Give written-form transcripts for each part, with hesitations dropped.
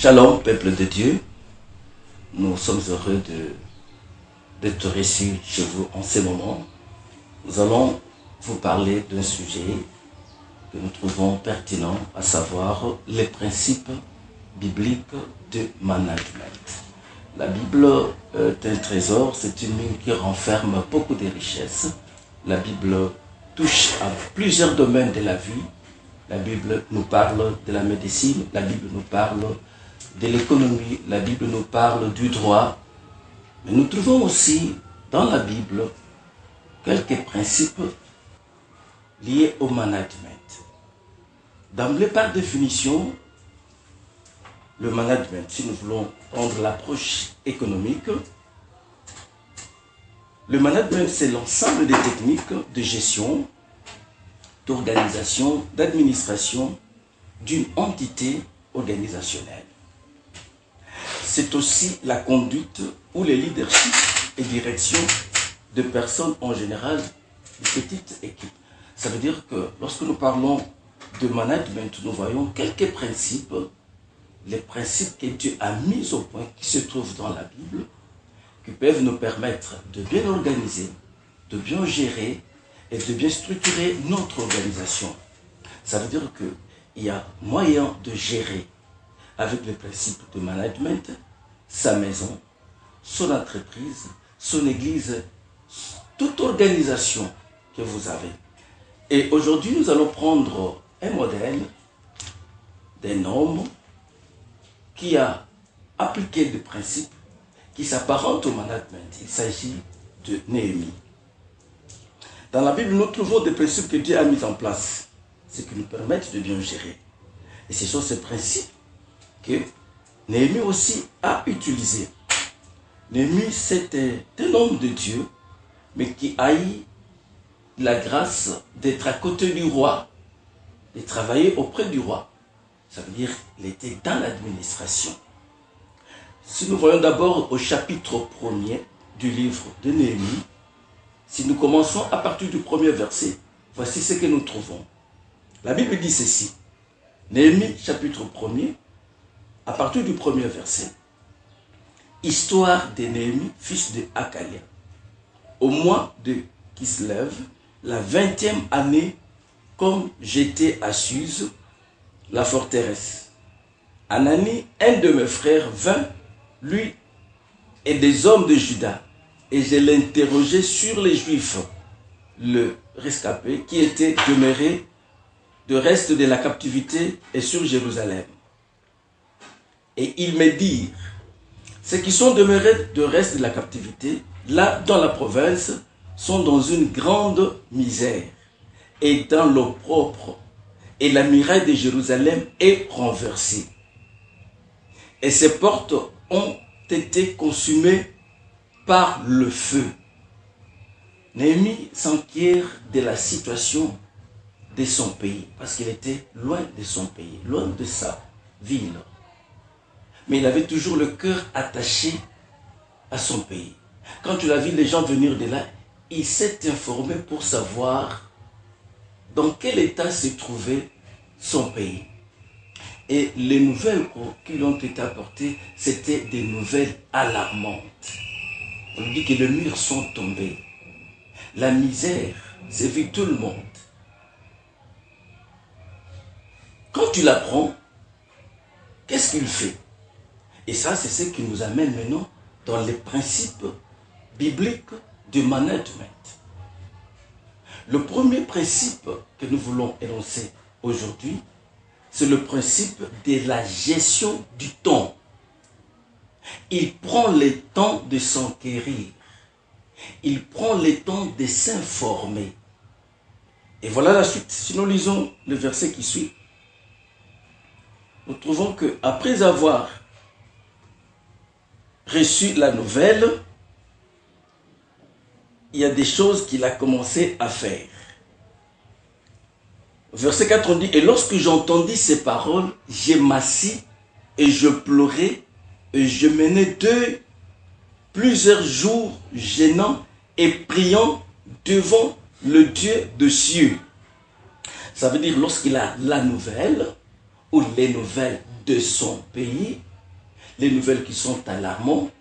Shalom, peuple de Dieu. Nous sommes heureux d'être reçus chez vous en ce moment. Nous allons vous parler d'un sujet que nous trouvons pertinent, à savoir les principes bibliques de management. La Bible est un trésor, c'est une mine qui renferme beaucoup de richesses. La Bible touche à plusieurs domaines de la vie. La Bible nous parle de la médecine, la Bible nous parle de l'économie, la Bible nous parle du droit. Mais nous trouvons aussi dans la Bible quelques principes liés au management. D'emblée, par définition, le management, si nous voulons prendre l'approche économique, le management, c'est l'ensemble des techniques de gestion, d'organisation, d'administration d'une entité organisationnelle. C'est aussi la conduite ou le leadership et direction de personnes en général, de petites équipes. Ça veut dire que lorsque nous parlons de management, nous voyons quelques principes, les principes que Dieu a mis au point, qui se trouvent dans la Bible, qui peuvent nous permettre de bien organiser, de bien gérer et de bien structurer notre organisation. Ça veut dire qu'il y a moyen de gérer avec les principes de management sa maison, son entreprise, son église, toute organisation que vous avez. Et aujourd'hui, nous allons prendre un modèle d'un homme qui a appliqué des principes qui s'apparentent au management. Il s'agit de Néhémie. Dans la Bible, nous trouvons des principes que Dieu a mis en place, ce qui nous permettent de bien gérer. Et ce sont ces principes que Néhémie aussi a utilisés. Néhémie, c'était un homme de Dieu, mais qui a eu la grâce d'être à côté du roi, de travailler auprès du roi. Ça veut dire qu'il était dans l'administration. Si nous voyons d'abord au chapitre 1er du livre de Néhémie, si nous commençons à partir du premier verset, voici ce que nous trouvons. La Bible dit ceci. Néhémie, chapitre 1er, à partir du premier verset. Histoire de Néhémie, fils de Hakalia. Au mois de Kislev, la 20e année, comme j'étais à Suse, la forteresse. Anani, un de mes frères, vint, lui et des hommes de Juda, et je l'interrogeai sur les Juifs, le rescapé, qui était demeuré de reste de la captivité et sur Jérusalem. Et ils me dirent, ceux qui sont demeurés de reste de la captivité, là dans la province, sont dans une grande misère et dans l'opprobre, et la muraille de Jérusalem est renversée. Et ses portes ont été consumées par le feu. Néhémie s'enquiert de la situation de son pays, parce qu'il était loin de son pays, loin de sa ville. Mais il avait toujours le cœur attaché à son pays. Quand il a vu les gens venir de là, il s'est informé pour savoir dans quel état se trouvait son pays. Et les nouvelles qui lui ont été apportées, c'était des nouvelles alarmantes. On lui dit que les murs sont tombés. La misère sévit tout le monde. Quand tu l'apprends, qu'est-ce qu'il fait? Et ça, c'est ce qui nous amène maintenant dans les principes bibliques du management. Le premier principe que nous voulons énoncer aujourd'hui, c'est le principe de la gestion du temps. Il prend le temps de s'enquérir. Il prend le temps de s'informer. Et voilà la suite. Si nous lisons le verset qui suit, nous trouvons qu'après avoir reçu la nouvelle, il y a des choses qu'il a commencé à faire. Verset 4, on dit, et lorsque j'entendis ces paroles, je m'assis et je pleurais et je menais plusieurs jours gênants et priant devant le Dieu des cieux. Ça veut dire lorsqu'il a la nouvelle ou les nouvelles de son pays, les nouvelles qui sont alarmantes,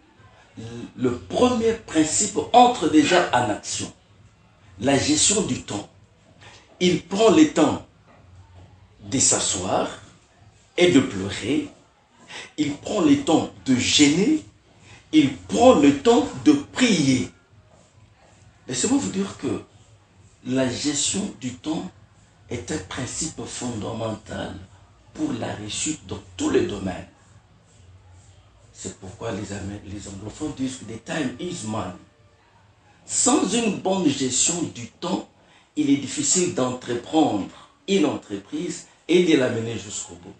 le premier principe entre déjà en action. La gestion du temps. Il prend le temps de s'asseoir et de pleurer. Il prend le temps de gêner. Il prend le temps de prier. Laissez-moi vous dire que la gestion du temps est un principe fondamental pour la réussite dans tous les domaines. C'est pourquoi les anglophones disent que the time is money. Sans une bonne gestion du temps, il est difficile d'entreprendre une entreprise et de la mener jusqu'au bout.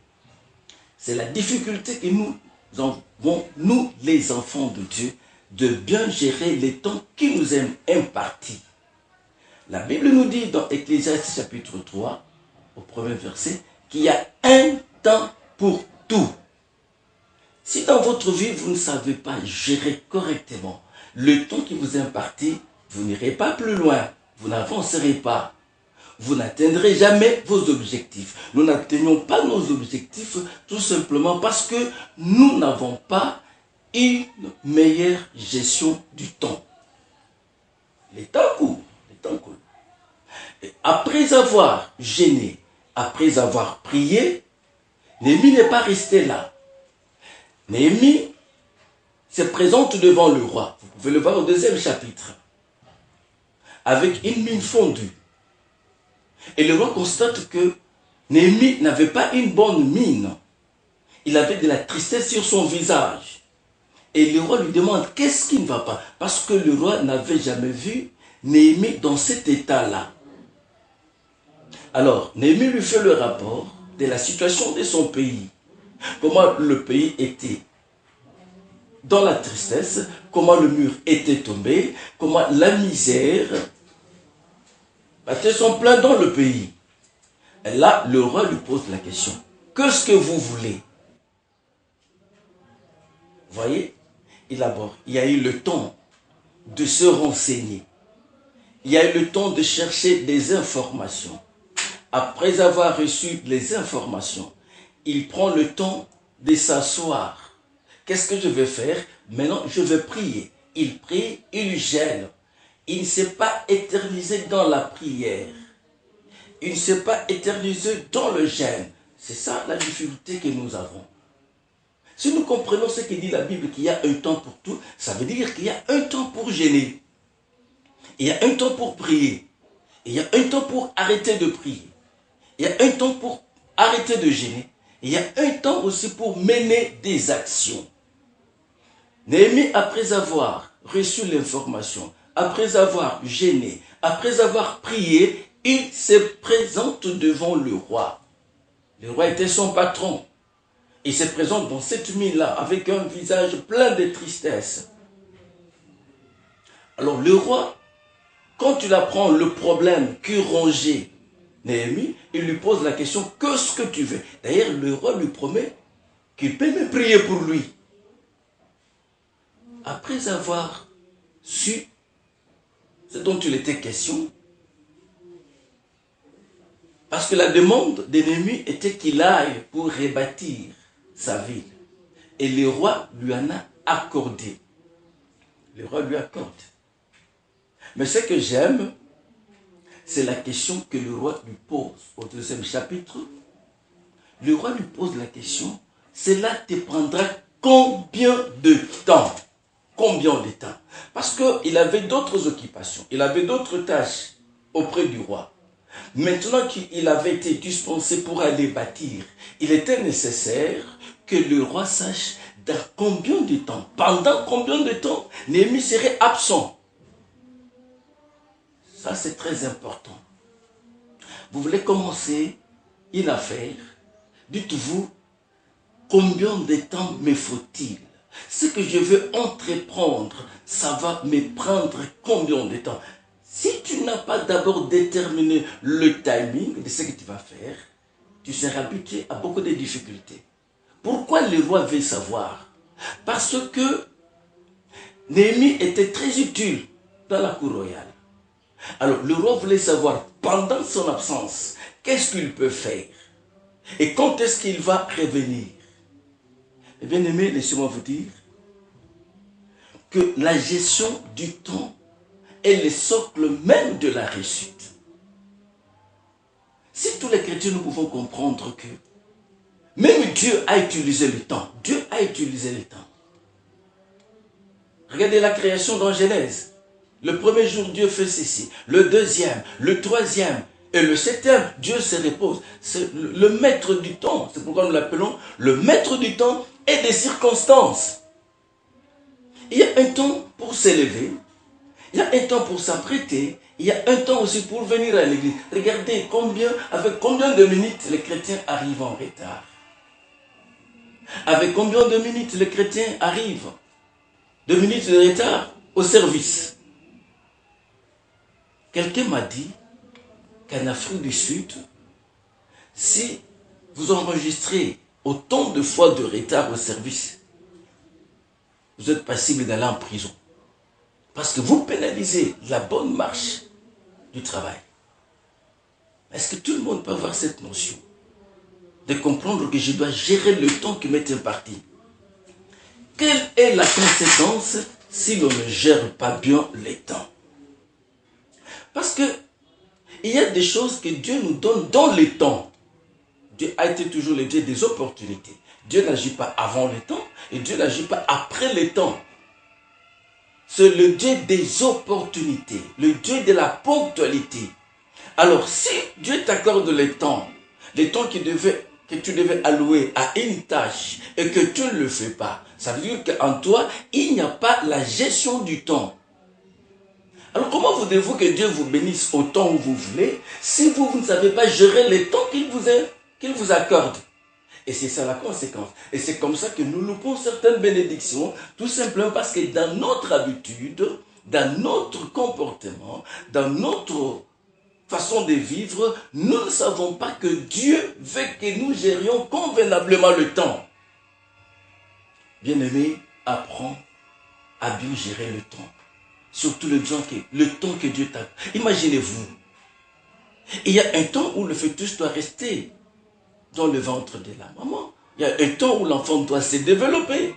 C'est la difficulté que nous avons, nous les enfants de Dieu, de bien gérer les temps qui nous est impartis. La Bible nous dit dans Ecclésiaste chapitre 3, au premier verset, qu'il y a un temps pour tout. Si dans votre vie, vous ne savez pas gérer correctement le temps qui vous est imparti, vous n'irez pas plus loin, vous n'avancerez pas. Vous n'atteindrez jamais vos objectifs. Nous n'atteignons pas nos objectifs tout simplement parce que nous n'avons pas une meilleure gestion du temps. Les temps courent, les temps courent. Et après avoir gêné, après avoir prié, Néhémie n'est pas resté là. Néhémie se présente devant le roi. Vous pouvez le voir au 2e chapitre. Avec une mine fondue. Et le roi constate que Néhémie n'avait pas une bonne mine. Il avait de la tristesse sur son visage. Et le roi lui demande qu'est-ce qui ne va pas. Parce que le roi n'avait jamais vu Néhémie dans cet état-là. Alors, Néhémie lui fait le rapport de la situation de son pays. Comment le pays était dans la tristesse, comment le mur était tombé, comment la misère battait son plein dans le pays. Et là, le roi lui pose la question. Qu'est-ce que vous voulez? Vous voyez, il y a eu le temps de se renseigner. Il y a eu le temps de chercher des informations. Après avoir reçu les informations, il prend le temps de s'asseoir. Qu'est-ce que je vais faire? Maintenant, je vais prier. Il prie, il gêne. Il ne s'est pas éternisé dans la prière. Il ne s'est pas éternisé dans le gêne. C'est ça la difficulté que nous avons. Si nous comprenons ce que dit la Bible, qu'il y a un temps pour tout, ça veut dire qu'il y a un temps pour gêner. Il y a un temps pour prier. Il y a un temps pour arrêter de prier. Il y a un temps pour arrêter de gêner. Il y a un temps aussi pour mener des actions. Néhémie, après avoir reçu l'information, après avoir gêné, après avoir prié, il se présente devant le roi. Le roi était son patron. Il se présente dans cette mine-là avec un visage plein de tristesse. Alors le roi, quand il apprend le problème qui rongeait Néhémie, il lui pose la question, qu'est-ce que tu veux? D'ailleurs, le roi lui promet qu'il peut me prier pour lui. Après avoir su ce dont il était question, parce que la demande de Néhémie était qu'il aille pour rebâtir sa ville. Et le roi lui en a accordé. Le roi lui accorde. Mais ce que j'aime, c'est la question que le roi lui pose au 2e chapitre. Le roi lui pose la question, cela te prendra combien de temps? Combien de temps? Parce qu'il avait d'autres occupations, il avait d'autres tâches auprès du roi. Maintenant qu'il avait été dispensé pour aller bâtir, il était nécessaire que le roi sache dans combien de temps, pendant combien de temps, Néhémie serait absent. Ça, c'est très important. Vous voulez commencer une affaire, dites-vous, combien de temps me faut-il? Ce que je veux entreprendre, ça va me prendre combien de temps? Si tu n'as pas d'abord déterminé le timing de ce que tu vas faire, tu seras habitué à beaucoup de difficultés. Pourquoi le roi veut savoir? Parce que Néhémie était très utile dans la cour royale. Alors le roi voulait savoir, pendant son absence, qu'est-ce qu'il peut faire? Et quand est-ce qu'il va revenir? Et bien aimé, laissez-moi vous dire que la gestion du temps est le socle même de la réussite. Si tous les chrétiens nous pouvons comprendre que même Dieu a utilisé le temps, Dieu a utilisé le temps. Regardez la création dans Genèse. Le premier jour, Dieu fait ceci. Le deuxième, le troisième et le septième, Dieu se repose. C'est le maître du temps. C'est pourquoi nous l'appelons le maître du temps et des circonstances. Il y a un temps pour s'élever. Il y a un temps pour s'apprêter. Il y a un temps aussi pour venir à l'église. Regardez avec combien de minutes les chrétiens arrivent en retard. Avec combien de minutes les chrétiens arrivent 2 minutes de retard au service. Quelqu'un m'a dit qu'en Afrique du Sud, si vous enregistrez autant de fois de retard au service, vous êtes passible d'aller en prison. Parce que vous pénalisez la bonne marche du travail. Est-ce que tout le monde peut avoir cette notion de comprendre que je dois gérer le temps qui m'est imparti? Quelle est la conséquence si l'on ne gère pas bien les temps? Parce que il y a des choses que Dieu nous donne dans les temps. Dieu a été toujours le Dieu des opportunités. Dieu n'agit pas avant le temps et Dieu n'agit pas après le temps. C'est le Dieu des opportunités, le Dieu de la ponctualité. Alors, si Dieu t'accorde le temps que tu devais allouer à une tâche et que tu ne le fais pas, ça veut dire qu'en toi, il n'y a pas la gestion du temps. Alors, comment voudrez-vous que Dieu vous bénisse autant où vous voulez si vous ne savez pas gérer le temps qu'il vous accorde? Et c'est ça la conséquence. Et c'est comme ça que nous loupons certaines bénédictions, tout simplement parce que dans notre habitude, dans notre comportement, dans notre façon de vivre, nous ne savons pas que Dieu veut que nous gérions convenablement le temps. Bien-aimé, apprends à bien gérer le temps. Surtout le temps que Dieu t'a. Imaginez-vous, il y a un temps où le fœtus doit rester dans le ventre de la maman. Il y a un temps où l'enfant doit se développer.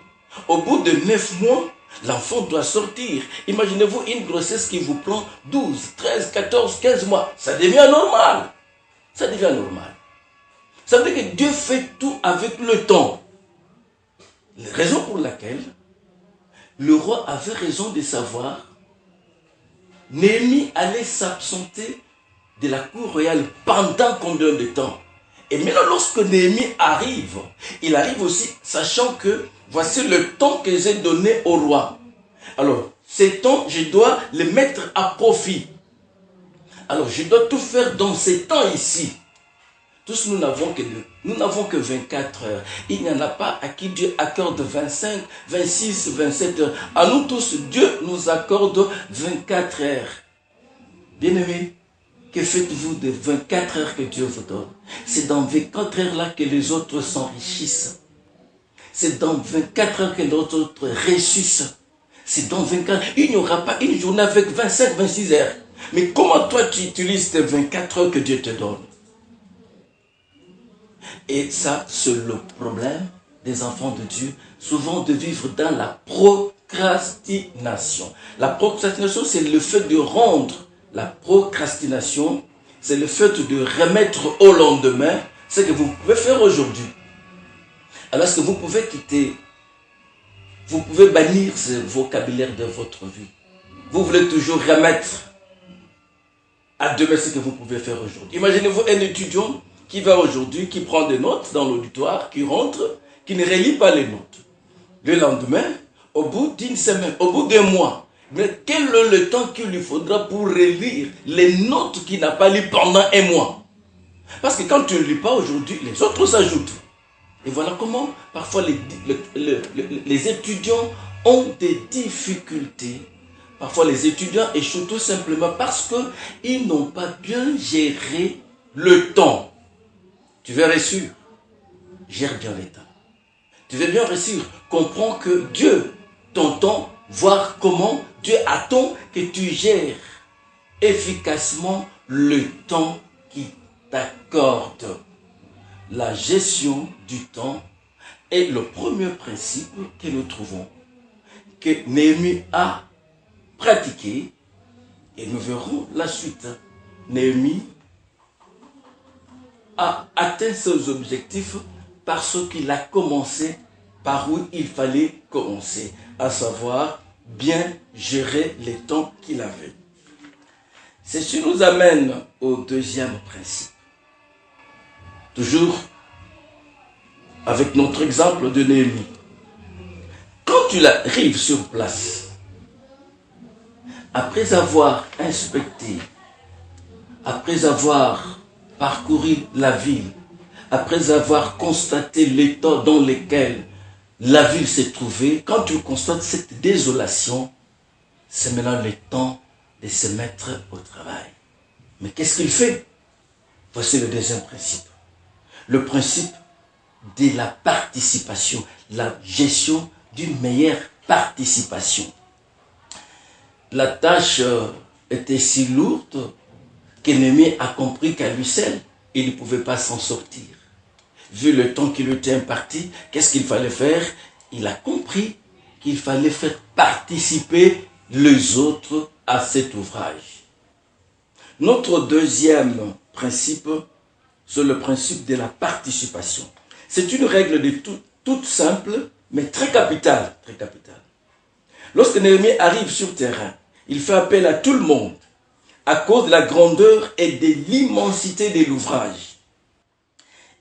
Au bout de 9 mois, l'enfant doit sortir. Imaginez-vous une grossesse qui vous prend 12, 13, 14, 15 mois. Ça devient normal. Ça devient normal. Ça veut dire que Dieu fait tout avec le temps. La raison pour laquelle le roi avait raison de savoir Néhémie allait s'absenter de la cour royale pendant combien de temps? Et maintenant, lorsque Néhémie arrive, il arrive aussi sachant que voici le temps que j'ai donné au roi. Alors, ces temps, je dois les mettre à profit. Alors, je dois tout faire dans ces temps ici. Tous, nous n'avons que 24 heures. Il n'y en a pas à qui Dieu accorde 25, 26, 27 heures. À nous tous, Dieu nous accorde 24 heures. Bien-aimés, que faites-vous de 24 heures que Dieu vous donne? C'est dans 24 heures-là que les autres s'enrichissent. C'est dans 24 heures que les autres réussissent. C'est dans 24 heures. Il n'y aura pas une journée avec 25, 26 heures. Mais comment toi tu utilises tes 24 heures que Dieu te donne? Et ça, c'est le problème des enfants de Dieu, souvent de vivre dans la procrastination. La procrastination, c'est le fait de rendre. La procrastination, c'est le fait de remettre au lendemain ce que vous pouvez faire aujourd'hui. Alors, est-ce que vous pouvez bannir ce vocabulaire de votre vie? Vous voulez toujours remettre à demain ce que vous pouvez faire aujourd'hui. Imaginez-vous un étudiant qui va aujourd'hui, qui prend des notes dans l'auditoire, qui rentre, qui ne relit pas les notes. Le lendemain, au bout d'une semaine, au bout d'un mois, mais quel est le temps qu'il lui faudra pour relire les notes qu'il n'a pas lues pendant un mois? Parce que quand tu ne lis pas aujourd'hui, les autres s'ajoutent. Et voilà comment parfois les étudiants ont des difficultés. Parfois les étudiants échouent tout simplement parce qu'ils n'ont pas bien géré le temps. Tu veux réussir, gère bien les temps. Tu veux bien réussir, comprends que Dieu t'entend, voir comment Dieu attend que tu gères efficacement le temps qu'il t'accorde. La gestion du temps est le premier principe que nous trouvons, que Néhémie a pratiqué, et nous verrons la suite. Néhémie a atteint ses objectifs parce qu'il a commencé par où il fallait commencer, à savoir bien gérer les temps qu'il avait. Ceci nous amène au deuxième principe. Toujours avec notre exemple de Néhémie. Quand tu arrives sur place, après avoir inspecté, après avoir parcouru la ville, après avoir constaté l'état dans lequel la ville s'est trouvée, quand tu constates cette désolation, c'est maintenant le temps de se mettre au travail. Mais qu'est-ce qu'il fait? Voici le deuxième principe. Le principe de la participation, la gestion d'une meilleure participation. La tâche était si lourde qu'Néhémie a compris qu'à lui seul, il ne pouvait pas s'en sortir. Vu le temps qui lui était imparti, qu'est-ce qu'il fallait faire? Il a compris qu'il fallait faire participer les autres à cet ouvrage. Notre deuxième principe, c'est le principe de la participation. C'est une règle de toute simple, mais très capitale. Très capitale. Lorsque Néhémie arrive sur terrain, il fait appel à tout le monde à cause de la grandeur et de l'immensité de l'ouvrage.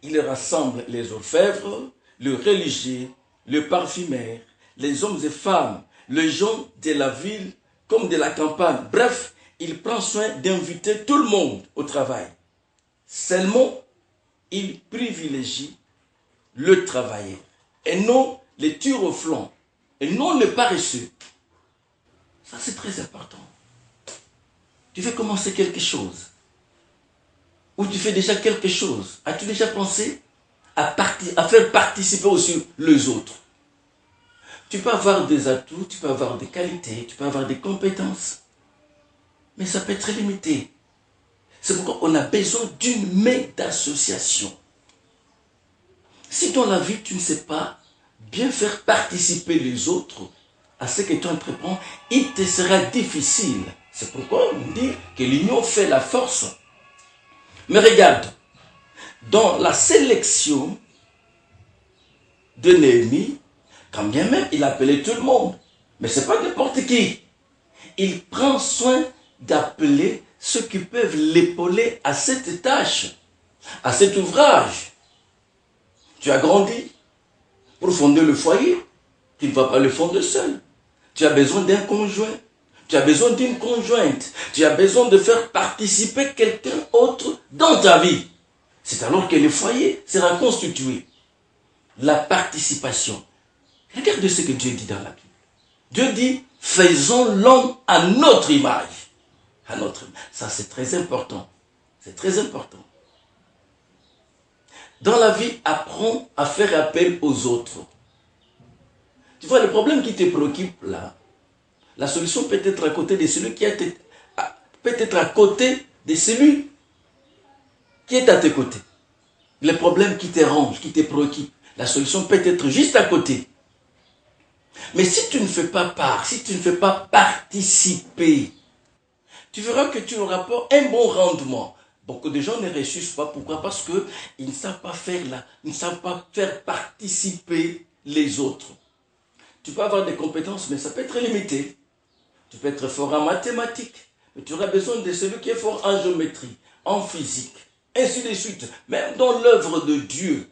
Il rassemble les orfèvres, les religieux, les parfumeurs, les hommes et femmes, les gens de la ville comme de la campagne. Bref, il prend soin d'inviter tout le monde au travail. Seulement, il privilégie le travailleur et non les tueurs au flanc et non les paresseux. Ça, c'est très important. Tu veux commencer quelque chose ou tu fais déjà quelque chose. As-tu déjà pensé à faire participer aussi les autres? Tu peux avoir des atouts, tu peux avoir des qualités, tu peux avoir des compétences, mais ça peut être limité. C'est pourquoi on a besoin d'une main d'association. Si dans la vie, tu ne sais pas bien faire participer les autres à ce que tu entreprends, il te sera difficile. C'est pourquoi on dit que l'union fait la force. Mais regarde, dans la sélection de Néhémie, quand bien même il appelait tout le monde, mais ce n'est pas n'importe qui. Il prend soin d'appeler ceux qui peuvent l'épauler à cette tâche, à cet ouvrage. Tu as grandi pour fonder le foyer, tu ne vas pas le fonder seul. Tu as besoin d'un conjoint, tu as besoin d'une conjointe, tu as besoin de faire participer quelqu'un autre dans ta vie. C'est alors que le foyer sera constitué. La participation. Regarde ce que Dieu dit dans la Bible. Dieu dit, faisons l'homme à notre image. À notre image. Ça, c'est très important. C'est très important. Dans la vie, apprends à faire appel aux autres. Tu vois, le problème qui te préoccupe là, la solution peut être à côté de celui qui peut-être à côté de celui qui est à tes côtés. Le problème qui te ronge, qui te préoccupe, la solution peut être juste à côté. Mais si tu ne fais pas part, si tu ne fais pas participer, tu verras que tu n'auras pas un bon rendement. Beaucoup de gens ne réussissent pas. Pourquoi? Parce qu'ils ne savent pas faire participer les autres. Tu peux avoir des compétences, mais ça peut être limité. Tu peux être fort en mathématiques, mais tu auras besoin de celui qui est fort en géométrie, en physique, ainsi de suite. Même dans l'œuvre de Dieu,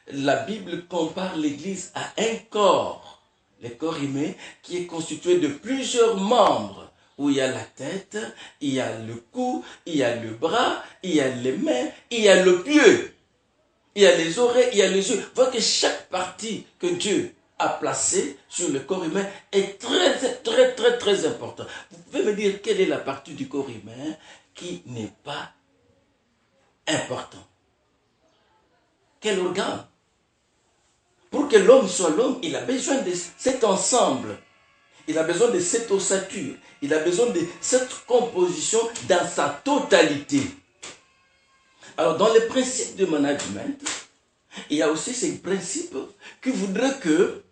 la Bible compare l'Église à un corps. Le corps humain qui est constitué de plusieurs membres, où il y a la tête, il y a le cou, il y a le bras, il y a les mains, il y a le pied, il y a les oreilles, il y a les yeux. Vois que chaque partie que Dieu a placée sur le corps humain est très important. Vous pouvez me dire quelle est la partie du corps humain qui n'est pas important? Quel organe? Pour que l'homme soit l'homme, il a besoin de cet ensemble. Il a besoin de cette ossature. Il a besoin de cette composition dans sa totalité. Alors, dans les principes de management, Il y a aussi ces principes qui voudraient que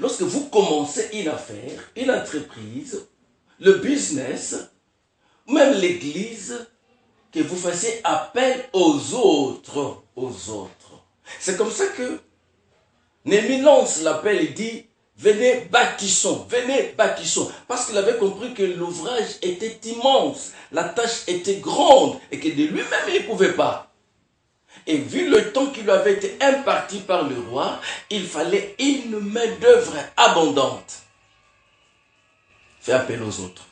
lorsque vous commencez une affaire, une entreprise, le business, même l'église, que vous fassiez appel aux autres. C'est comme ça que Néhémie lance l'appel et dit, venez bâtissons. Parce qu'il avait compris que l'ouvrage était immense, la tâche était grande et que de lui-même il ne pouvait pas. Et vu le temps qui lui avait été imparti par le roi, il fallait une main-d'œuvre abondante. Fais appel aux autres.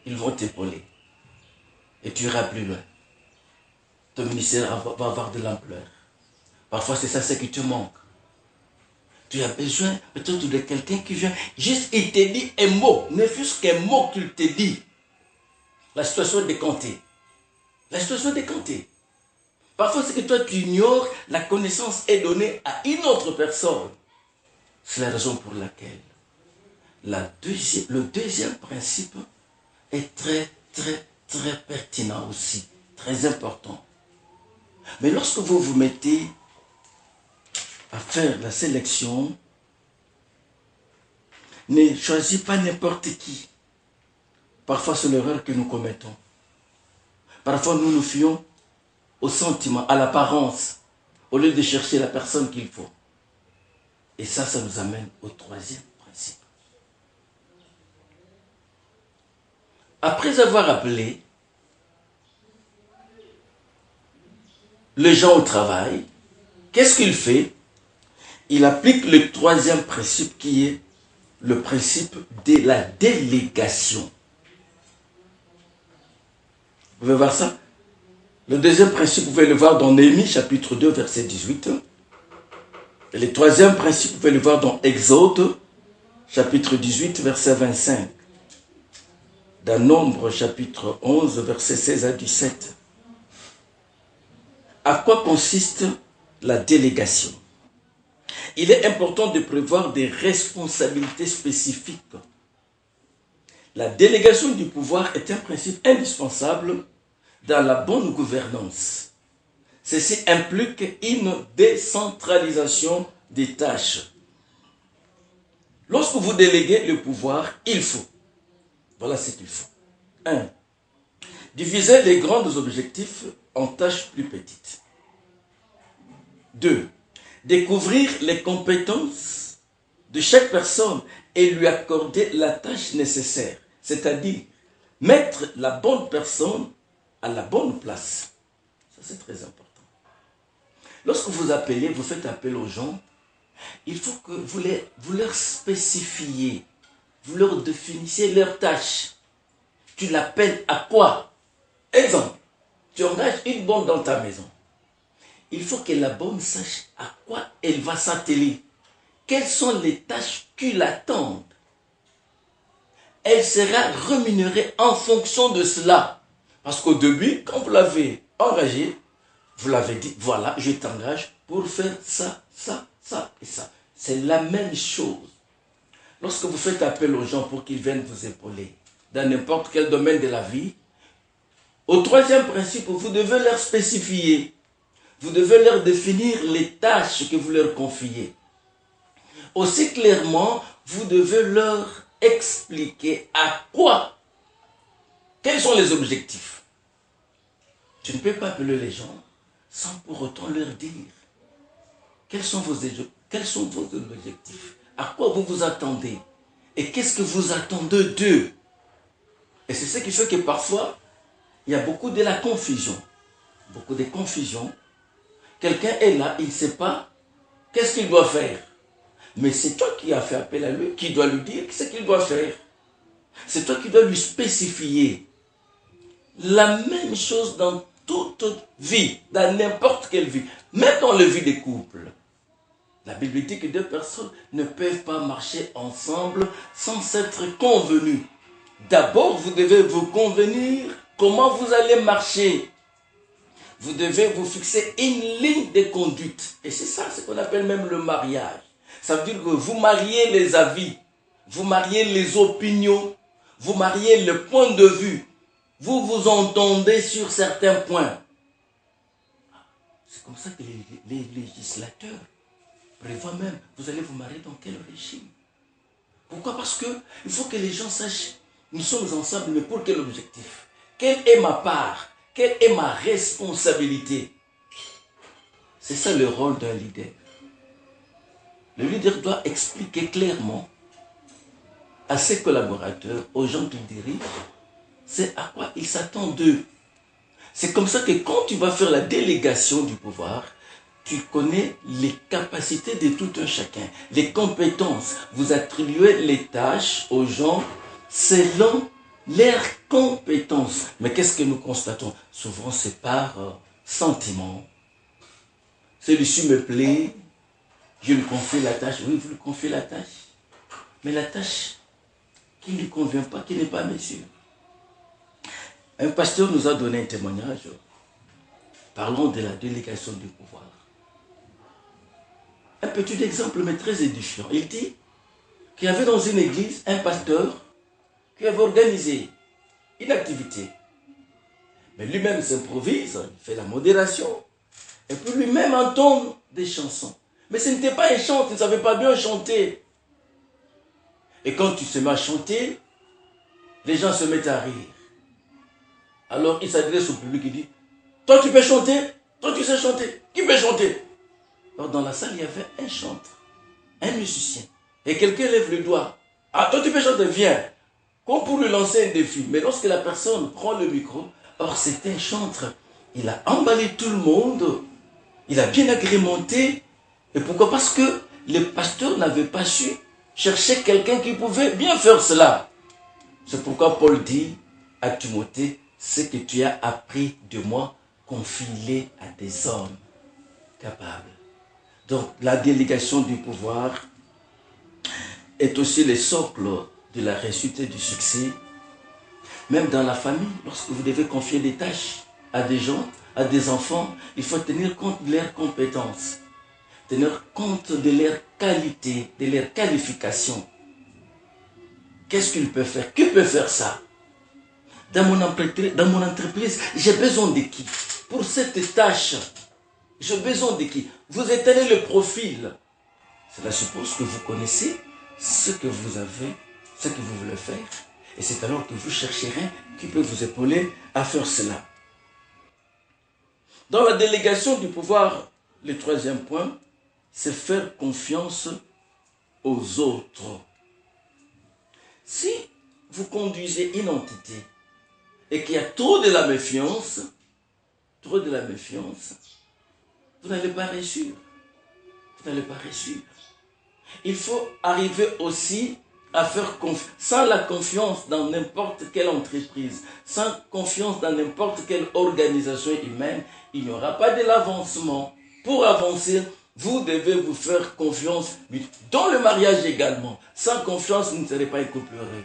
Ils vont t'épauler. Et tu iras plus loin. Ton ministère va avoir de l'ampleur. Parfois, c'est ça ce qui te manque. Tu as besoin peut-être de quelqu'un qui vient, juste il te dit un mot, ne fût-ce qu'un mot qu'il te dit. La situation est décantée. Parfois, c'est que toi, tu ignores, la connaissance est donnée à une autre personne. C'est la raison pour laquelle le deuxième principe est très pertinent aussi, très important. Mais lorsque vous vous mettez à faire la sélection, ne choisis pas n'importe qui. Parfois, c'est l'erreur que nous commettons. Parfois, nous nous fions au sentiment, à l'apparence, au lieu de chercher la personne qu'il faut. Et ça nous amène au troisième principe. Après avoir appelé les gens au travail, qu'est-ce qu'il fait? Il applique le troisième principe qui est le principe de la délégation. Vous pouvez voir ça? Le deuxième principe, vous pouvez le voir dans Néhémie, chapitre 2, verset 18. Et le troisième principe, vous pouvez le voir dans Exode, chapitre 18, verset 25. Dans Nombre, chapitre 11, verset 16 à 17. À quoi consiste la délégation? Il est important de prévoir des responsabilités spécifiques. La délégation du pouvoir est un principe indispensable dans la bonne gouvernance. Ceci implique une décentralisation des tâches. Lorsque vous déléguez le pouvoir, il faut. Voilà ce qu'il faut. 1. Diviser les grands objectifs en tâches plus petites. 2. Découvrir les compétences de chaque personne et lui accorder la tâche nécessaire. C'est-à-dire mettre la bonne personne à la bonne place. Ça, c'est très important. Lorsque vous appelez, vous faites appel aux gens, il faut que vous leur spécifiez, vous leur définissiez leurs tâches. Tu l'appelles à quoi? Exemple, tu engages une bonne dans ta maison. Il faut que la bonne sache à quoi elle va s'atteler. Quelles sont les tâches qui l'attendent? Elle sera rémunérée en fonction de cela. Parce qu'au début, quand vous l'avez engagé, vous l'avez dit, voilà, je t'engage pour faire ça, ça, ça et ça. C'est la même chose. Lorsque vous faites appel aux gens pour qu'ils viennent vous épauler dans n'importe quel domaine de la vie, au troisième principe, vous devez leur spécifier. Vous devez leur définir les tâches que vous leur confiez. Aussi clairement, vous devez leur expliquer à quoi. Quels sont les objectifs? Tu ne peux pas appeler les gens sans pour autant leur dire quels sont vos objectifs, à quoi vous vous attendez et qu'est-ce que vous attendez d'eux. Et c'est ce qui fait que parfois, il y a beaucoup de la confusion. Beaucoup de confusion. Quelqu'un est là, il ne sait pas qu'est-ce qu'il doit faire. Mais c'est toi qui as fait appel à lui, qui dois lui dire ce qu'il doit faire. C'est toi qui dois lui spécifier. La même chose dans toute vie, dans n'importe quelle vie, même dans la vie des couples. La Bible dit que deux personnes ne peuvent pas marcher ensemble sans s'être convenus. D'abord, vous devez vous convenir comment vous allez marcher. Vous devez vous fixer une ligne de conduite. Et c'est ça ce qu'on appelle même le mariage. Ça veut dire que vous mariez les avis, vous mariez les opinions, vous mariez le point de vue. Vous vous entendez sur certains points. C'est comme ça que les législateurs prévoient même, vous allez vous marier dans quel régime? Pourquoi? Parce que il faut que les gens sachent, nous sommes ensemble, mais pour quel objectif? Quelle est ma part? Quelle est ma responsabilité? C'est ça le rôle d'un leader. Le leader doit expliquer clairement à ses collaborateurs, aux gens qu'il dirige, c'est à quoi il s'attend d'eux. C'est comme ça que quand tu vas faire la délégation du pouvoir, tu connais les capacités de tout un chacun, les compétences. Vous attribuez les tâches aux gens selon leurs compétences. Mais qu'est-ce que nous constatons? Souvent, c'est par sentiment. Celui-ci me plaît, je lui confie la tâche. Oui, vous lui confiez la tâche. Mais la tâche qui ne lui convient pas, qui n'est pas mesure. Un pasteur nous a donné un témoignage. Parlons de la délégation du pouvoir. Un petit exemple, mais très édifiant. Il dit qu'il y avait dans une église un pasteur qui avait organisé une activité. Mais lui-même s'improvise, il fait la modération. Et puis lui-même entend des chansons. Mais ce n'était pas un chant, il ne savait pas bien chanter. Et quand tu se mets à chanter, les gens se mettent à rire. Alors il s'adresse au public et dit, toi tu peux chanter? Toi tu sais chanter? Qui peut chanter? Alors dans la salle, il y avait un chanteur, un musicien. Et quelqu'un lève le doigt. Ah, toi tu peux chanter, viens. Comme pour lui lancer un défi. Mais lorsque la personne prend le micro, or c'est un chanteur. Il a emballé tout le monde. Il a bien agrémenté. Et pourquoi? Parce que le pasteur n'avait pas su chercher quelqu'un qui pouvait bien faire cela. C'est pourquoi Paul dit à Timothée, ce que tu as appris de moi, confie-le à des hommes capables. Donc la délégation du pouvoir est aussi le socle de la réussite et du succès. Même dans la famille, lorsque vous devez confier des tâches à des gens, à des enfants, il faut tenir compte de leurs compétences, tenir compte de leurs qualités, de leurs qualifications. Qu'est-ce qu'il peut faire? Qui peut faire ça? Dans mon entreprise, j'ai besoin de qui? Pour cette tâche, j'ai besoin de qui? Vous étalez le profil. Cela suppose que vous connaissez ce que vous avez, ce que vous voulez faire. Et c'est alors que vous chercherez qui peut vous épauler à faire cela. Dans la délégation du pouvoir, le troisième point, c'est faire confiance aux autres. Si vous conduisez une entité et qu'il y a trop de la méfiance, vous n'allez pas réussir. Vous n'allez pas réussir. Il faut arriver aussi à faire confiance. Sans la confiance dans n'importe quelle entreprise, sans confiance dans n'importe quelle organisation humaine, il n'y aura pas de l'avancement. Pour avancer, vous devez vous faire confiance. Dans le mariage également, sans confiance, vous ne serez pas un couple heureux.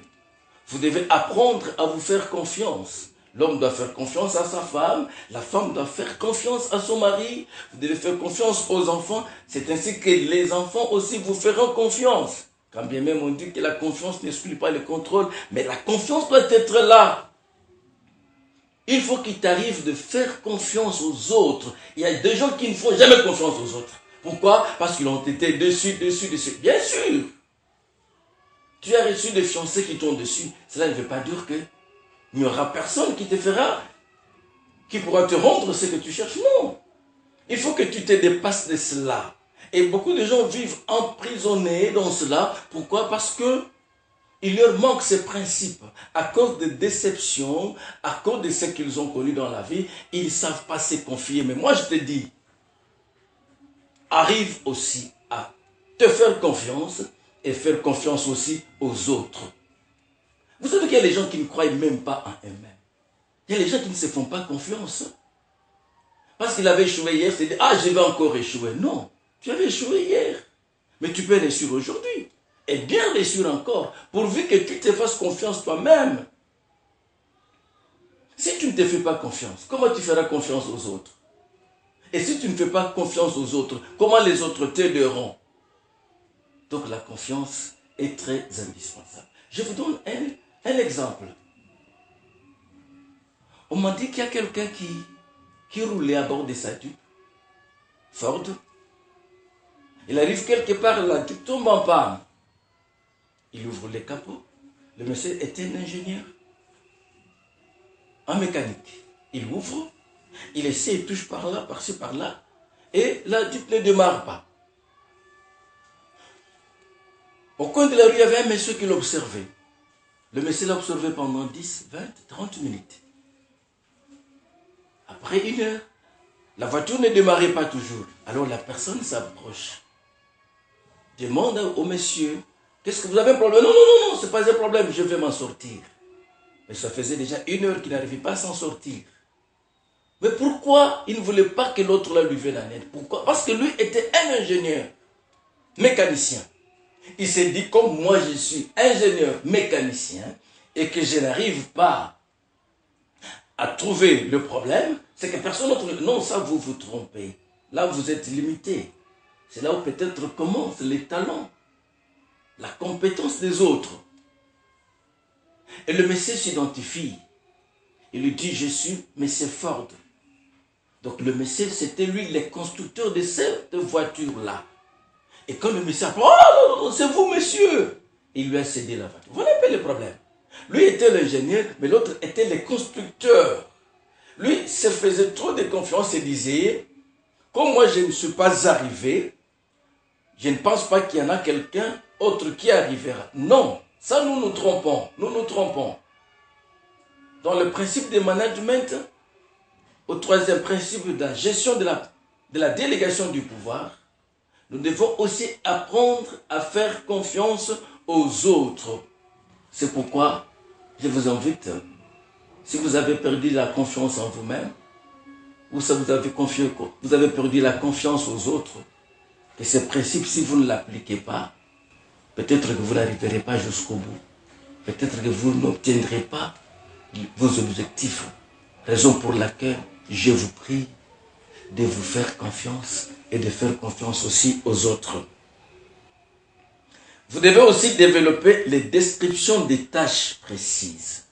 Vous devez apprendre à vous faire confiance. L'homme doit faire confiance à sa femme, la femme doit faire confiance à son mari, vous devez faire confiance aux enfants, c'est ainsi que les enfants aussi vous feront confiance. Quand bien même on dit que la confiance n'exclut pas le contrôle, mais la confiance doit être là. Il faut qu'il t'arrive de faire confiance aux autres. Il y a des gens qui ne font jamais confiance aux autres. Pourquoi? Parce qu'ils ont été dessus. Bien sûr, tu as reçu des fiancés qui t'ont dessus. Cela ne veut pas dire que il n'y aura personne qui te fera, qui pourra te rendre ce que tu cherches. Non. Il faut que tu te dépasses de cela. Et beaucoup de gens vivent emprisonnés dans cela. Pourquoi? Parce que il leur manque ces principes. À cause de déceptions, à cause de ce qu'ils ont connu dans la vie, ils ne savent pas se confier. Mais moi je te dis, arrive aussi à te faire confiance et faire confiance aussi aux autres. Vous savez qu'il y a des gens qui ne croient même pas en eux-mêmes. Il y a des gens qui ne se font pas confiance. Parce qu'il avait échoué hier, c'est dit, ah, je vais encore échouer. Non, tu avais échoué hier. Mais tu peux réussir aujourd'hui. Et bien réussir encore, pourvu que tu te fasses confiance toi-même. Si tu ne te fais pas confiance, comment tu feras confiance aux autres? Et si tu ne fais pas confiance aux autres, comment les autres t'aideront? Donc la confiance est très indispensable. Je vous donne un exemple. On m'a dit qu'il y a quelqu'un qui roulait à bord de sa dupe Ford. Il arrive quelque part, la Jeep tombe en panne. Il ouvre les capots. Le monsieur était un ingénieur en mécanique. Il ouvre, il essaie, il touche par là, par-ci, par-là, et la Jeep ne démarre pas. Au coin de la rue, il y avait un monsieur qui l'observait. Le monsieur l'a observé pendant 10, 20, 30 minutes. Après 1 heure, la voiture ne démarrait pas toujours. Alors la personne s'approche. Demande au monsieur, qu'est-ce que vous avez un problème? Non, non, non, non, ce n'est pas un problème, je vais m'en sortir. Mais ça faisait déjà 1 heure qu'il n'arrivait pas à s'en sortir. Mais pourquoi il ne voulait pas que l'autre là lui vienne en aide? Pourquoi? Parce que lui était un ingénieur, mécanicien. Il s'est dit, comme moi je suis ingénieur, mécanicien, et que je n'arrive pas à trouver le problème, c'est que personne d'autre... Non, ça vous vous trompez. Là vous êtes limité. C'est là où peut-être commencent les talents, la compétence des autres. Et le monsieur s'identifie. Il lui dit, je suis monsieur Ford. Donc le monsieur, c'était lui, le constructeur de cette voiture-là. Et quand le monsieur a dit, oh, c'est vous monsieur, il lui a cédé la voiture. Vous n'avez pas le problème. Lui était l'ingénieur, mais l'autre était le constructeur. Lui se faisait trop de confiance et disait, comme moi je ne suis pas arrivé, je ne pense pas qu'il y en a quelqu'un autre qui arrivera. Non, ça nous nous trompons, nous nous trompons. Dans le principe de management, au troisième principe de la gestion de la délégation du pouvoir, nous devons aussi apprendre à faire confiance aux autres. C'est pourquoi je vous invite, si vous avez perdu la confiance en vous-même, ou si vous avez perdu la confiance aux autres, que ce principe, si vous ne l'appliquez pas, peut-être que vous n'arriverez pas jusqu'au bout. Peut-être que vous n'obtiendrez pas vos objectifs. Raison pour laquelle je vous prie de vous faire confiance et de faire confiance aussi aux autres. Vous devez aussi développer les descriptions des tâches précises.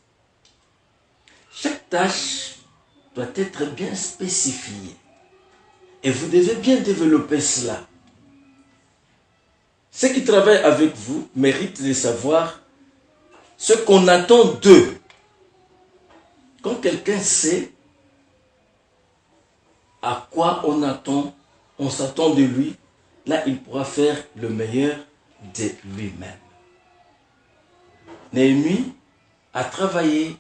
Chaque tâche doit être bien spécifiée. Et vous devez bien développer cela. Ceux qui travaillent avec vous méritent de savoir ce qu'on attend d'eux. Quand quelqu'un sait à quoi on s'attend de lui, là il pourra faire le meilleur de lui-même. Néhémie a travaillé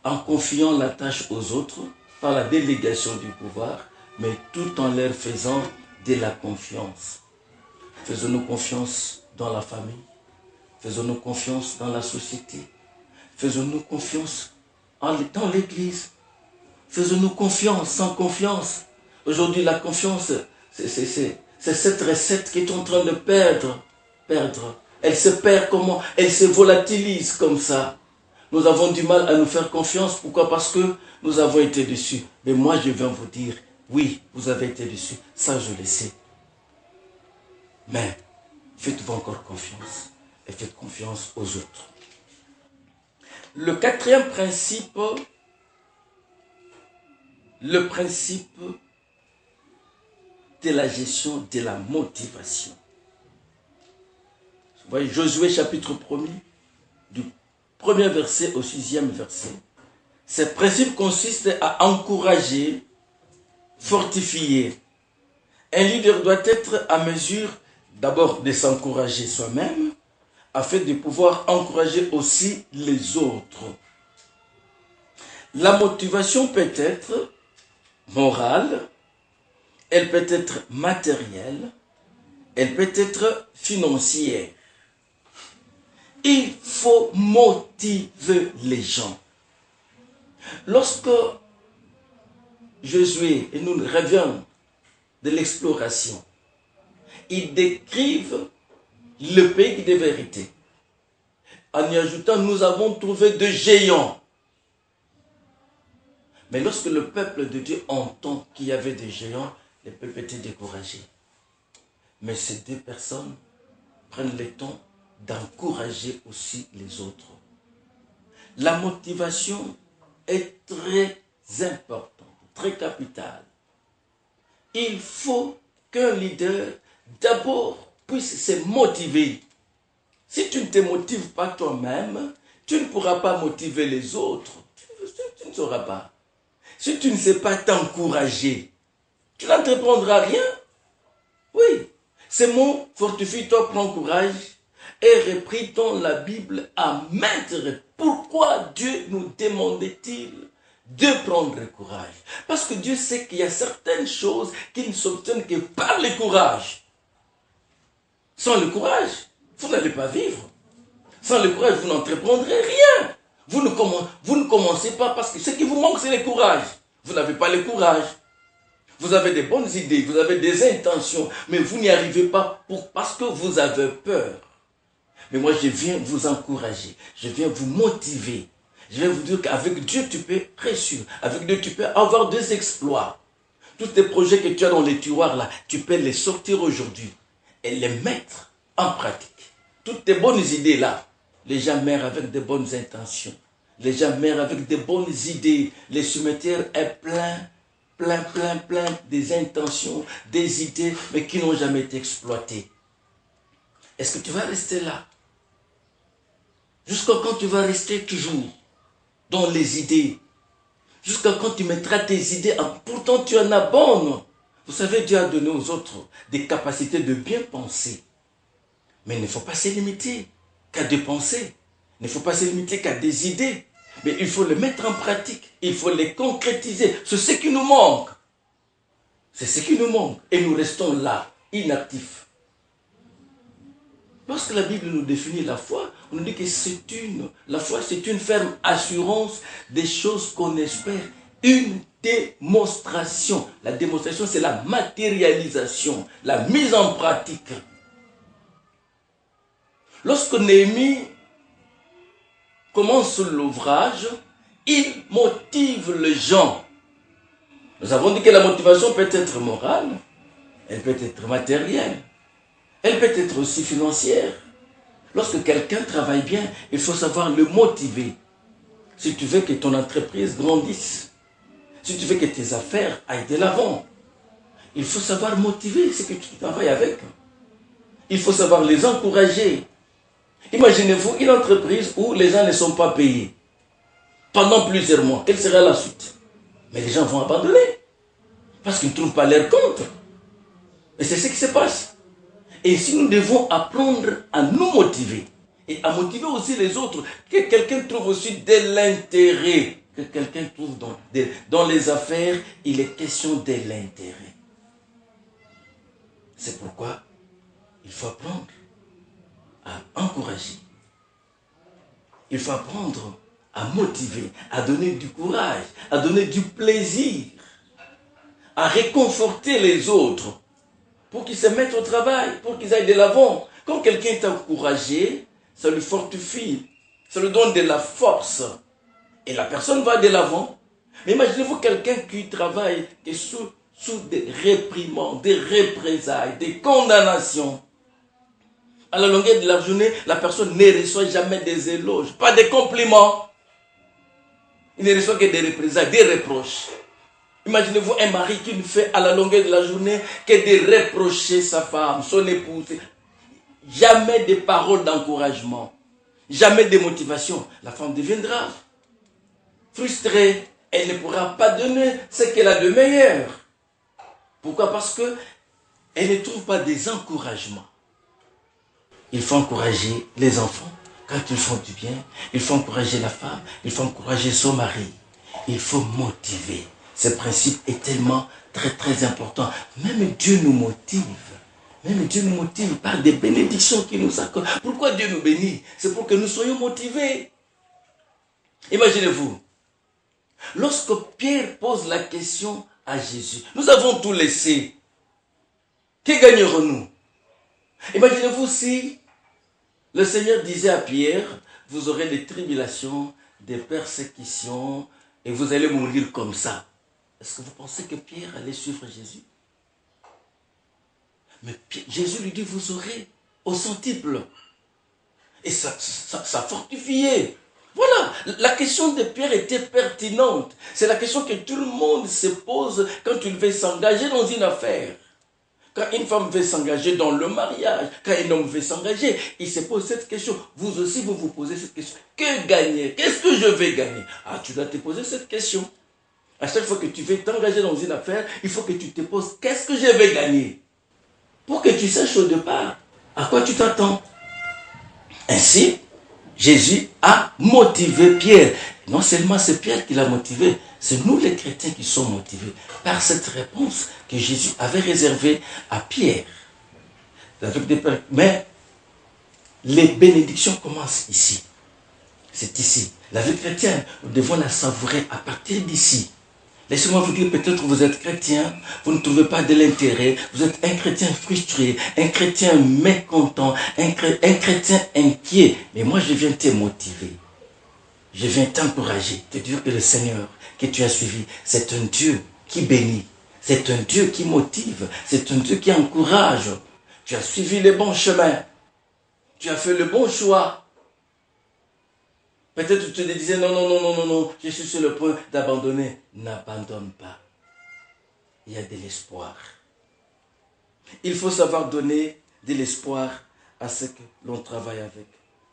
en confiant la tâche aux autres par la délégation du pouvoir, mais tout en leur faisant de la confiance. Faisons-nous confiance dans la famille, faisons-nous confiance dans la société, faisons-nous confiance dans l'église, faisons-nous confiance sans confiance. Aujourd'hui, la confiance, c'est cette recette qui est en train de perdre. Elle se perd comment? Elle se volatilise comme ça. Nous avons du mal à nous faire confiance. Pourquoi? Parce que nous avons été déçus. Mais moi, je viens vous dire, oui, vous avez été déçus. Ça, je le sais. Mais faites-vous encore confiance. Et faites confiance aux autres. Le quatrième principe, le principe de la gestion de la motivation. Vous voyez, Josué chapitre 1er, du 1er verset au 6e verset. Ce principe consiste à encourager, fortifier. Un leader doit être à mesure d'abord de s'encourager soi-même, afin de pouvoir encourager aussi les autres. La motivation peut être morale, elle peut être matérielle, elle peut être financière. Il faut motiver les gens. Lorsque Josué, et nous reviens de l'exploration, ils décrivent le pays de vérité. En y ajoutant, nous avons trouvé de géants. Mais lorsque le peuple de Dieu entend qu'il y avait des géants, le peuple était découragé. Mais ces deux personnes prennent le temps d'encourager aussi les autres. La motivation est très importante, très capitale. il faut qu'un leader, d'abord, puisse se motiver. Si tu ne te motives pas toi-même, tu ne pourras pas motiver les autres. Tu ne sauras pas. Si tu ne sais pas t'encourager, tu n'entreprendras rien. Oui. Ces mots, fortifie-toi, prends courage, est repris dans la Bible à maintes reprises. Pourquoi Dieu nous demandait-il de prendre courage? Parce que Dieu sait qu'il y a certaines choses qui ne s'obtiennent que par le courage. Sans le courage, vous n'allez pas vivre. Sans le courage, vous n'entreprendrez rien. Vous ne commencez pas parce que ce qui vous manque, c'est le courage. Vous n'avez pas le courage. Vous avez des bonnes idées, vous avez des intentions, mais vous n'y arrivez pas parce que vous avez peur. Mais moi, je viens vous encourager, je viens vous motiver. Je viens vous dire qu'avec Dieu, tu peux réussir. Avec Dieu, tu peux avoir des exploits. Tous tes projets que tu as dans les tiroirs, là, tu peux les sortir aujourd'hui et les mettre en pratique. Toutes tes bonnes idées, là, les gens meurent avec de bonnes intentions. Les gens meurent avec de bonnes idées. Les cimetières est plein des intentions, des idées, mais qui n'ont jamais été exploitées. Est-ce que tu vas rester là? Jusqu'à quand tu vas rester toujours dans les idées? Jusqu'à quand tu mettras tes idées pourtant tu en as bonnes. Vous savez, Dieu a donné aux autres des capacités de bien penser. Mais il ne faut pas se limiter qu'à des pensées. Il ne faut pas se limiter qu'à des idées. Mais il faut les mettre en pratique. Il faut les concrétiser. C'est ce qui nous manque. C'est ce qui nous manque. Et nous restons là, inactifs. Lorsque la Bible nous définit la foi, on nous dit que la foi c'est une ferme assurance des choses qu'on espère. Une démonstration. La démonstration, c'est la matérialisation, la mise en pratique. Lorsque Néhémie commence l'ouvrage, il motive les gens. Nous avons dit que la motivation peut être morale, elle peut être matérielle, elle peut être aussi financière. Lorsque quelqu'un travaille bien, il faut savoir le motiver. Si tu veux que ton entreprise grandisse, si tu veux que tes affaires aillent de l'avant, il faut savoir motiver ceux que tu travailles avec. Il faut savoir les encourager. Imaginez-vous une entreprise où les gens ne sont pas payés pendant plusieurs mois. Quelle sera la suite? Mais les gens vont abandonner parce qu'ils ne trouvent pas leur compte. Et c'est ce qui se passe. Et si nous devons apprendre à nous motiver et à motiver aussi les autres, que quelqu'un trouve aussi de l'intérêt, que quelqu'un trouve dans les affaires, il est question de l'intérêt. C'est pourquoi il faut apprendre à encourager. Il faut apprendre à motiver, à donner du courage, à donner du plaisir, à réconforter les autres pour qu'ils se mettent au travail, pour qu'ils aillent de l'avant. Quand quelqu'un est encouragé, ça lui fortifie, ça lui donne de la force. Et la personne va de l'avant. Mais imaginez-vous quelqu'un qui travaille qui est sous des réprimandes, des représailles, des condamnations. À la longueur de la journée, la personne ne reçoit jamais des éloges, pas des compliments. Il ne reçoit que des représailles, des reproches. Imaginez-vous un mari qui ne fait à la longueur de la journée que de reprocher sa femme, son épouse. Jamais de paroles d'encouragement, jamais de motivation. La femme deviendra frustrée. Elle ne pourra pas donner ce qu'elle a de meilleur. Pourquoi? Parce qu'elle ne trouve pas des encouragements. Il faut encourager les enfants quand ils font du bien. Il faut encourager la femme. Il faut encourager son mari. Il faut motiver. Ce principe est tellement très important. Même Dieu nous motive. Même Dieu nous motive par des bénédictions qu'il nous accorde. Pourquoi Dieu nous bénit? C'est pour que nous soyons motivés. Imaginez-vous, lorsque Pierre pose la question à Jésus, nous avons tout laissé. Que gagnerons-nous? Imaginez-vous si le Seigneur disait à Pierre, vous aurez des tribulations, des persécutions, et vous allez mourir comme ça. Est-ce que vous pensez que Pierre allait suivre Jésus? Mais Jésus lui dit, vous aurez au centuple. Et ça fortifiait. Voilà, la question de Pierre était pertinente. C'est la question que tout le monde se pose quand il veut s'engager dans une affaire. Quand une femme veut s'engager dans le mariage, quand un homme veut s'engager, il se pose cette question. Vous aussi, vous vous posez cette question. Que gagner? Qu'est-ce que je vais gagner? Ah, tu dois te poser cette question. À chaque fois que tu veux t'engager dans une affaire, il faut que tu te poses, qu'est-ce que je vais gagner? Pour que tu saches au départ à quoi tu t'attends. Ainsi, Jésus a motivé Pierre. Non seulement c'est Pierre qui l'a motivé, c'est nous les chrétiens qui sommes motivés par cette réponse que Jésus avait réservée à Pierre. Mais les bénédictions commencent ici. C'est ici. La vie chrétienne, nous devons la savourer à partir d'ici. Laissez-moi vous dire, peut-être vous êtes chrétien, vous ne trouvez pas de l'intérêt, vous êtes un chrétien frustré, un chrétien mécontent, un chrétien inquiet. Mais moi, je viens te motiver. Je viens t'encourager, te dire que le Seigneur que tu as suivi, c'est un Dieu qui bénit, c'est un Dieu qui motive, c'est un Dieu qui encourage. Tu as suivi les bons chemins, tu as fait le bon choix. Peut-être tu te disais, non, non, non, non, non, non, je suis sur le point d'abandonner. N'abandonne pas. Il y a de l'espoir. Il faut savoir donner de l'espoir à ceux que l'on travaille avec,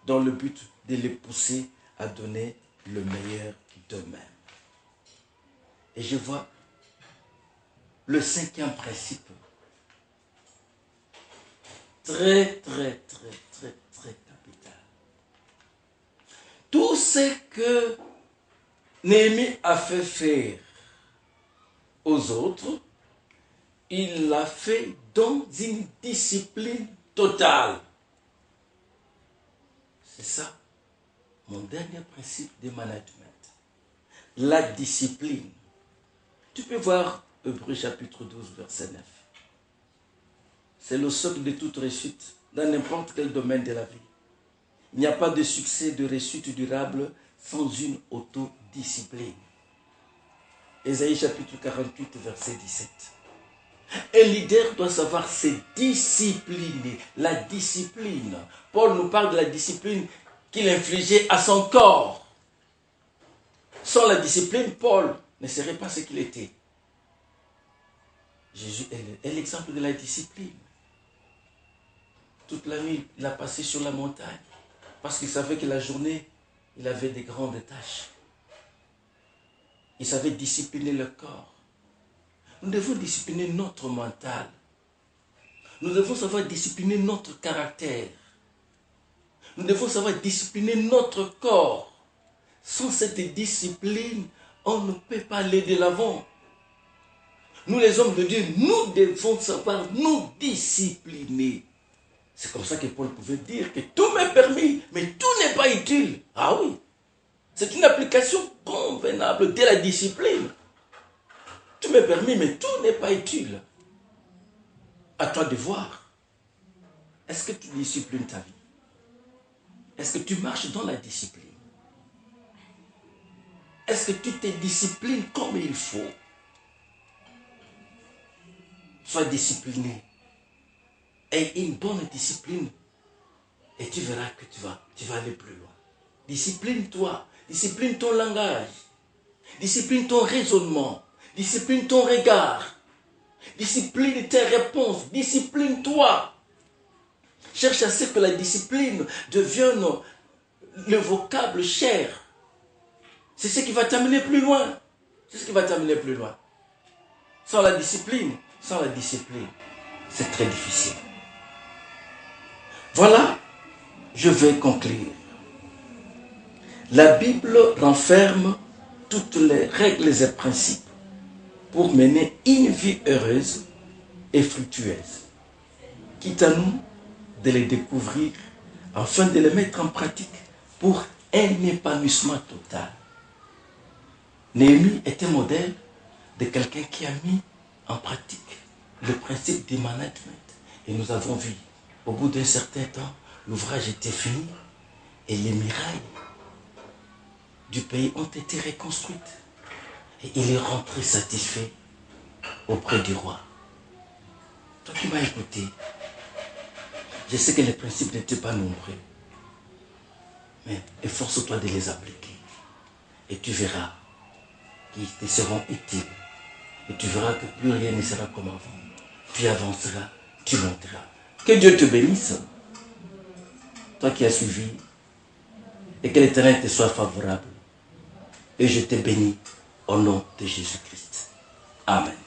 dans le but de les pousser à donner le meilleur d'eux-mêmes. Et je vois le cinquième principe, très, très, très, très, très capital. Tout ce que Néhémie a fait faire aux autres, il l'a fait dans une discipline totale. C'est ça, mon dernier principe de management. La discipline. Tu peux voir Hébreux chapitre 12, verset 9. C'est le socle de toute réussite dans n'importe quel domaine de la vie. Il n'y a pas de succès, de réussite durable sans une autodiscipline. Ésaïe chapitre 48, verset 17. Un leader doit savoir se discipliner. La discipline. Paul nous parle de la discipline qu'il infligeait à son corps. Sans la discipline, Paul ne serait pas ce qu'il était. Jésus est l'exemple de la discipline. Toute la nuit, il a passé sur la montagne parce qu'il savait que la journée, il avait des grandes tâches. Il savait discipliner le corps. Nous devons discipliner notre mental. Nous devons savoir discipliner notre caractère. Nous devons savoir discipliner notre corps. Sans cette discipline, on ne peut pas aller de l'avant. Nous les hommes de Dieu, nous devons savoir nous discipliner. C'est comme ça que Paul pouvait dire que tout m'est permis, mais tout n'est pas utile. Ah oui, c'est une application convenable de la discipline. Tout m'est permis, mais tout n'est pas utile. À toi de voir. Est-ce que tu disciplines ta vie? Est-ce que tu marches dans la discipline? Est-ce que tu te disciplines comme il faut? Sois discipliné. Aie une bonne discipline et tu verras que tu vas aller plus loin. Discipline-toi. Discipline ton langage. Discipline ton raisonnement. Discipline ton regard. Discipline tes réponses. Discipline-toi. Cherche à ce que la discipline devienne le vocable cher. C'est ce qui va t'amener plus loin. C'est ce qui va t'amener plus loin. Sans la discipline, c'est très difficile. Voilà, je vais conclure. La Bible renferme toutes les règles et principes pour mener une vie heureuse et fructueuse. Quitte à nous de les découvrir afin de les mettre en pratique pour un épanouissement total. Néhémie est un modèle de quelqu'un qui a mis en pratique le principe du management. Et nous avons vu, au bout d'un certain temps, l'ouvrage était fini et les murailles du pays ont été reconstruites. Et il est rentré satisfait auprès du roi. Toi qui m'as écouté, je sais que les principes n'étaient pas nombreux. Mais efforce-toi de les appliquer. Et tu verras qu'ils te seront utiles. Et tu verras que plus rien ne sera comme avant. Tu avanceras, tu monteras. Que Dieu te bénisse. Toi qui as suivi. Et que l'Éternel te soit favorable. Et je te bénis au nom de Jésus-Christ. Amen.